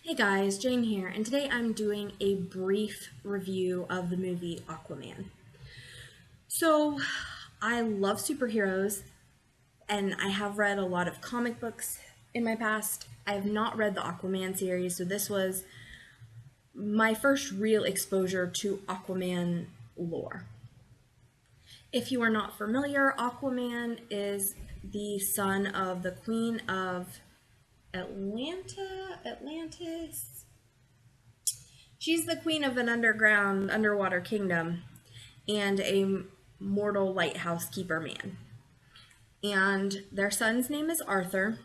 Hey guys, Jane here, and today I'm doing a brief review of the movie Aquaman. So, I love superheroes, and I have read a lot of comic books in my past. I have not read the Aquaman series, so this was my first real exposure to Aquaman lore. If you are not familiar, Aquaman is the son of the Queen of Atlantis. She's the queen of an underwater kingdom and a mortal lighthouse keeper man. And their son's name is Arthur.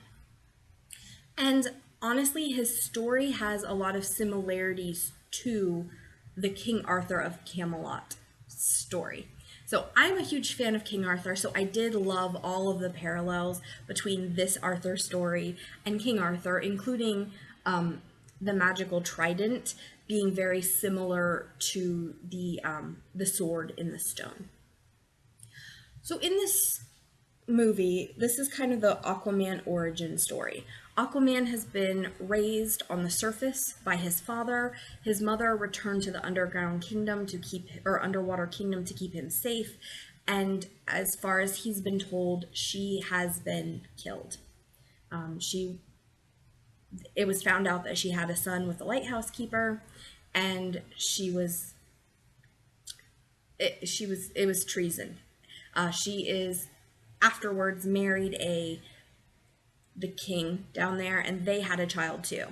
And honestly, his story has a lot of similarities to the King Arthur of Camelot story. So I'm a huge fan of King Arthur, so I did love all of the parallels between this Arthur story and King Arthur, including the magical trident being very similar to the sword in the stone. So in this movie, this is kind of the Aquaman origin story. Aquaman has been raised on the surface by his father. His mother returned to the underwater kingdom to keep him safe. And as far as he's been told, she has been killed. It was found out that she had a son with the lighthouse keeper, and it was treason. She is afterwards married the king down there, and they had a child too.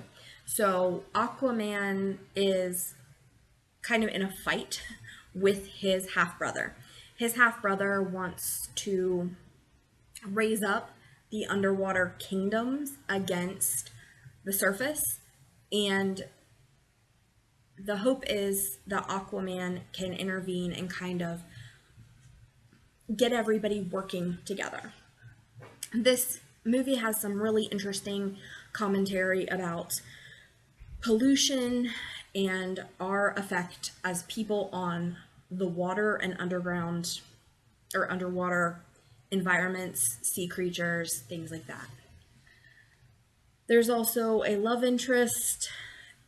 So Aquaman is kind of in a fight with his half brother. His half brother wants to raise up the underwater kingdoms against the surface, and the hope is that Aquaman can intervene and kind of get everybody working together. This movie has some really interesting commentary about pollution and our effect as people on the water and underwater environments, sea creatures, things like that. There's also a love interest.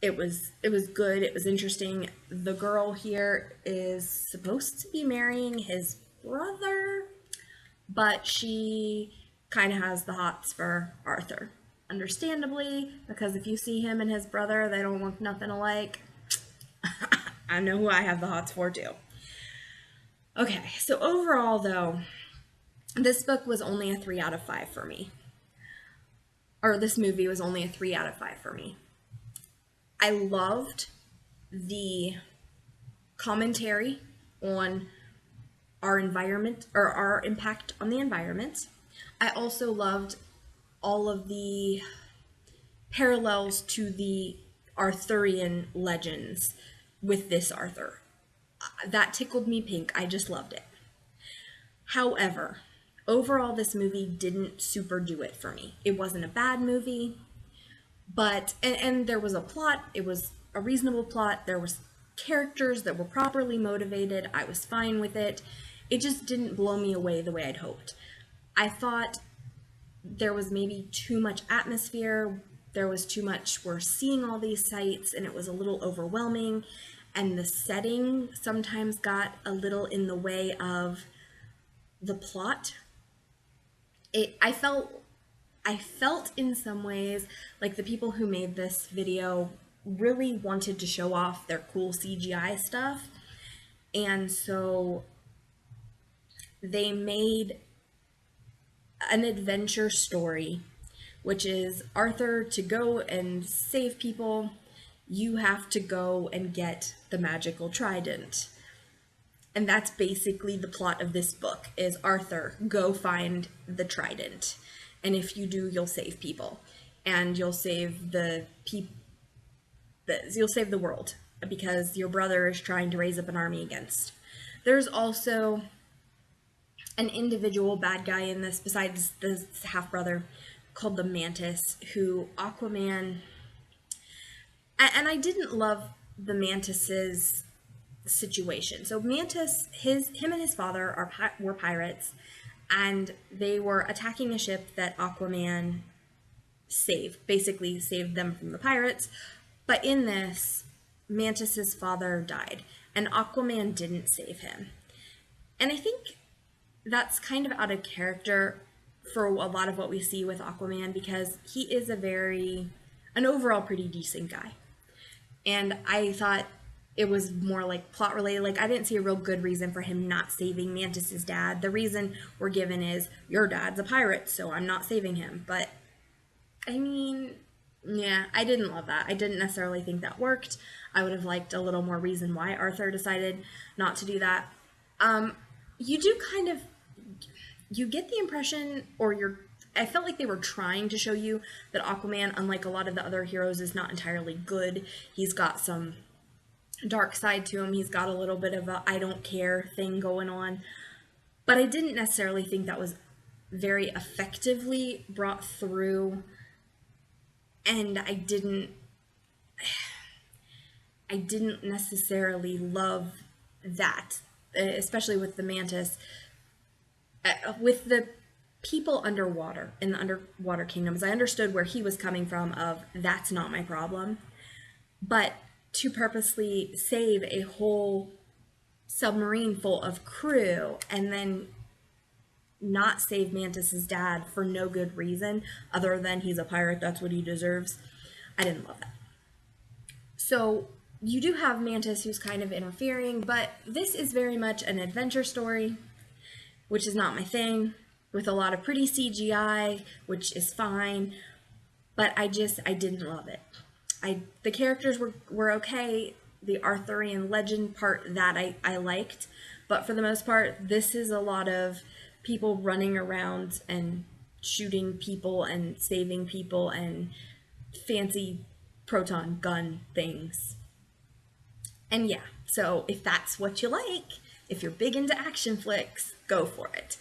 It was good. It was interesting. The girl here is supposed to be marrying his brother, but she kind of has the hots for Arthur. Understandably, because if you see him and his brother, they don't look nothing alike. I know who I have the hots for too. Okay, so overall though, this book was only a 3 out of 5 for me. Or this movie was only a 3 out of 5 for me. I loved the commentary on our environment, or our impact on the environment. I also loved all of the parallels to the Arthurian legends with this Arthur. That tickled me pink. I just loved it. However, overall, this movie didn't super do it for me. It wasn't a bad movie, but, and there was a plot. It was a reasonable plot. There was characters that were properly motivated. I was fine with it. It just didn't blow me away the way I'd hoped. I thought there was maybe too much atmosphere. There was too much, we're seeing all these sights, and it was a little overwhelming. And the setting sometimes got a little in the way of the plot. I felt in some ways like the people who made this video really wanted to show off their cool CGI stuff. And so they made an adventure story, which is Arthur, to go and save people, you have to go and get the magical trident. And that's basically the plot of this book, is Arthur, go find the trident. And if you do, you'll save people. And you'll save you'll save the world, because your brother is trying to raise up an army against. There's also an individual bad guy in this, besides the half-brother, called the Mantis, who Aquaman... And I didn't love the Mantis's situation. So Mantis, him and his father were pirates, and they were attacking a ship that Aquaman basically saved them from the pirates. But in this, Mantis's father died, and Aquaman didn't save him. And I think that's kind of out of character for a lot of what we see with Aquaman, because he is an overall pretty decent guy. And I thought it was more like plot related. Like, I didn't see a real good reason for him not saving Mantis's dad. The reason we're given is, your dad's a pirate, so I'm not saving him. But, I mean, yeah, I didn't love that. I didn't necessarily think that worked. I would have liked a little more reason why Arthur decided not to do that. You do kind of, you get the impression, I felt like they were trying to show you that Aquaman, unlike a lot of the other heroes, is not entirely good. He's got some dark side to him. He's got a little bit of a I don't care thing going on. But I didn't necessarily think that was very effectively brought through. And I didn't necessarily love that, especially with the Mantis. With the people underwater, in the underwater kingdoms, I understood where he was coming from of, that's not my problem. But to purposely save a whole submarine full of crew and then not save Mantis's dad for no good reason other than he's a pirate, that's what he deserves, I didn't love that. So you do have Mantis who's kind of interfering, but this is very much an adventure story, which is not my thing, with a lot of pretty CGI, which is fine, but I didn't love it. The characters were okay. The Arthurian legend part, that I liked, but for the most part, this is a lot of people running around and shooting people and saving people and fancy proton gun things. And yeah, so if that's what you like, if you're big into action flicks, go for it.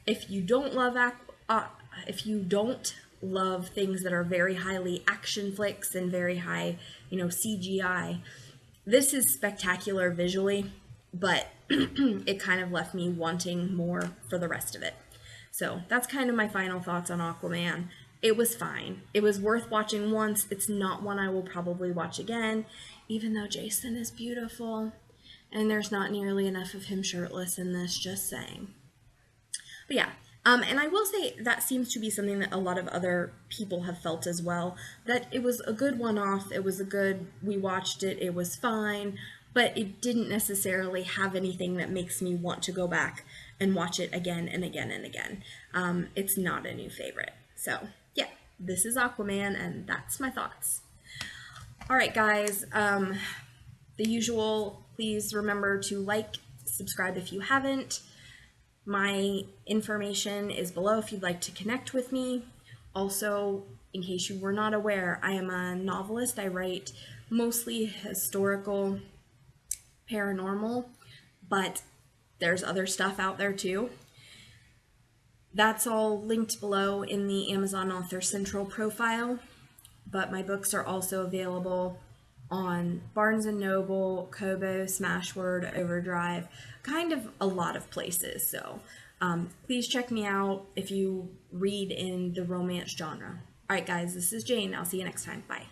If you don't love things that are very highly action flicks and very high, CGI, this is spectacular visually, but it kind of left me wanting more for the rest of it. So that's kind of my final thoughts on Aquaman. It was fine. It was worth watching once. It's not one I will probably watch again, even though Jason is beautiful, and there's not nearly enough of him shirtless in this, just saying. But yeah, and I will say that seems to be something that a lot of other people have felt as well, that it was a good one-off, we watched it, it was fine, but it didn't necessarily have anything that makes me want to go back and watch it again and again and again. It's not a new favorite. So yeah, this is Aquaman, and that's my thoughts. All right, guys, the usual, please remember to like, subscribe if you haven't. My information is below if you'd like to connect with me. Also, in case you were not aware, I am a novelist. I write mostly historical, paranormal, but there's other stuff out there too. That's all linked below in the Amazon Author Central profile, but my books are also available on Barnes & Noble, Kobo, Smashword, Overdrive, kind of a lot of places. So please check me out if you read in the romance genre. All right, guys, this is Jane. I'll see you next time. Bye.